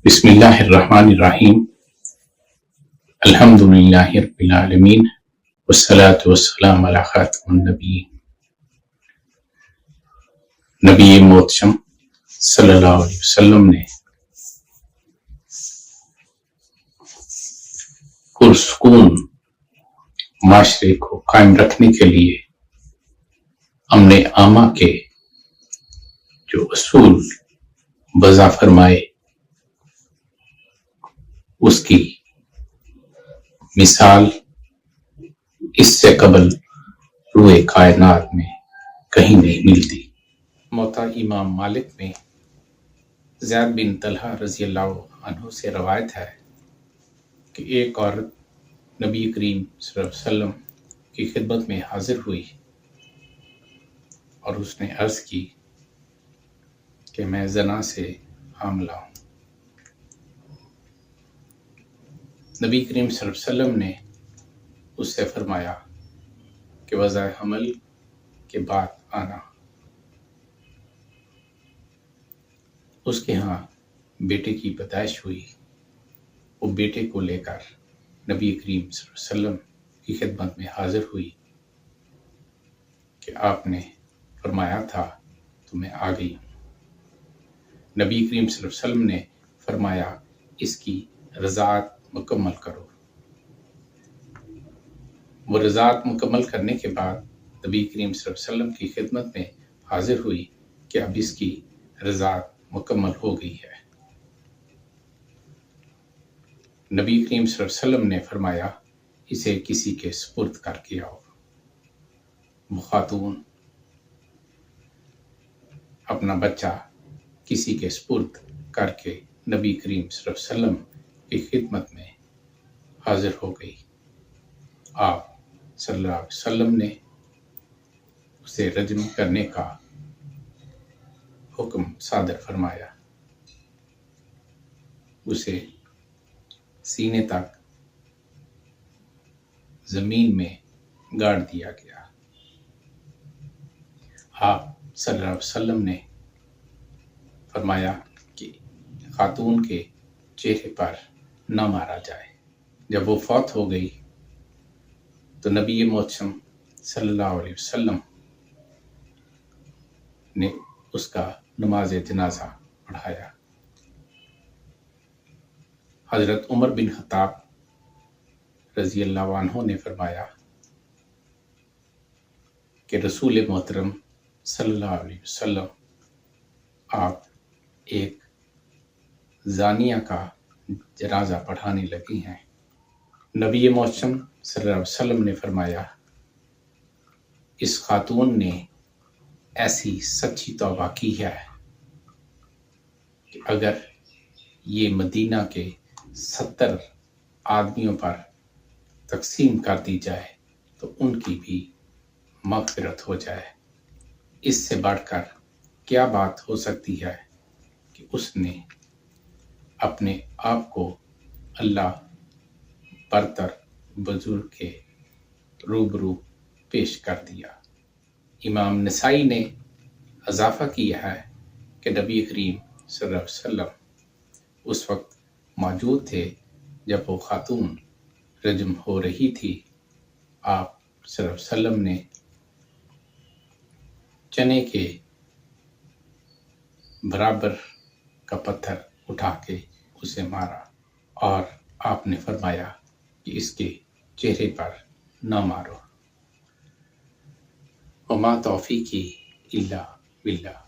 بسم اللہ الرحمن الرحیم الحمد للہ رب العالمین والصلاة والسلام علی خاتم النبیین نبی محتشم صلی اللہ علیہ وسلم نے پرسکون معاشرے کو قائم رکھنے کے لیے امن عامہ کے جو اصول وضع فرمائے اس کی مثال اس سے قبل روئے کائنات میں کہیں نہیں ملتی۔ موطا امام مالک میں زید بن طلحہ رضی اللہ عنہ سے روایت ہے کہ ایک عورت نبی کریم صلی اللہ علیہ وسلم کی خدمت میں حاضر ہوئی اور اس نے عرض کی کہ میں زنا سے حاملہ ہوں۔ نبی کریم صلی اللہ علیہ وسلم نے اس سے فرمایا کہ وضع حمل کے بعد آنا۔ اس کے ہاں بیٹے کی پیدائش ہوئی۔ وہ بیٹے کو لے کر نبی کریم صلی اللہ علیہ وسلم کی خدمت میں حاضر ہوئی کہ آپ نے فرمایا تھا تو میں آ گئی ہوں۔ نبی کریم صلی اللہ علیہ وسلم نے فرمایا اس کی رضاعت مکمل کرو۔ وہ رضاعت مکمل کرنے کے بعد نبی کریم صلی اللہ علیہ وسلم کی خدمت میں حاضر ہوئی کہ اب اس کی رضاعت مکمل ہو گئی ہے۔ نبی کریم صلی اللہ علیہ وسلم نے فرمایا اسے کسی کے سپرد کر کے آؤ۔ وہ خاتون اپنا بچہ کسی کے سپرد کر کے نبی کریم صلی اللہ علیہ وسلم کی خدمت میں حاضر ہو گئی۔ آپ صلی اللہ علیہ وسلم نے اسے رجم کرنے کا حکم صادر فرمایا۔ اسے سینے تک زمین میں گاڑ دیا گیا۔ آپ صلی اللہ علیہ وسلم نے فرمایا کہ خاتون کے چہرے پر نہ مارا جائے۔ جب وہ فوت ہو گئی تو نبی محتشم صلی اللہ علیہ وسلم نے اس کا نماز جنازہ پڑھایا۔ حضرت عمر بن خطاب رضی اللہ عنہ نے فرمایا کہ رسول محترم صلی اللہ علیہ وسلم آپ ایک زانیہ کا جنازہ پڑھانے لگی ہیں۔ نبی محتشم صلی اللہ علیہ وسلم نے فرمایا اس خاتون نے ایسی سچی توبہ کی ہے کہ اگر یہ مدینہ کے 70 آدمیوں پر تقسیم کر دی جائے تو ان کی بھی مغفرت ہو جائے۔ اس سے بڑھ کر کیا بات ہو سکتی ہے کہ اس نے اپنے آپ کو اللہ برتر بزرگ کے روبرو پیش کر دیا۔ امام نسائی نے اضافہ کیا ہے کہ نبی کریم صلی اللہ علیہ وسلم اس وقت موجود تھے جب وہ خاتون رجم ہو رہی تھی۔ آپ صلی اللہ علیہ وسلم نے چنے کے برابر کا پتھر اٹھا کے اسے مارا اور آپ نے فرمایا کہ اس کے چہرے پر نہ مارو۔ وما توفیقی الا باللہ۔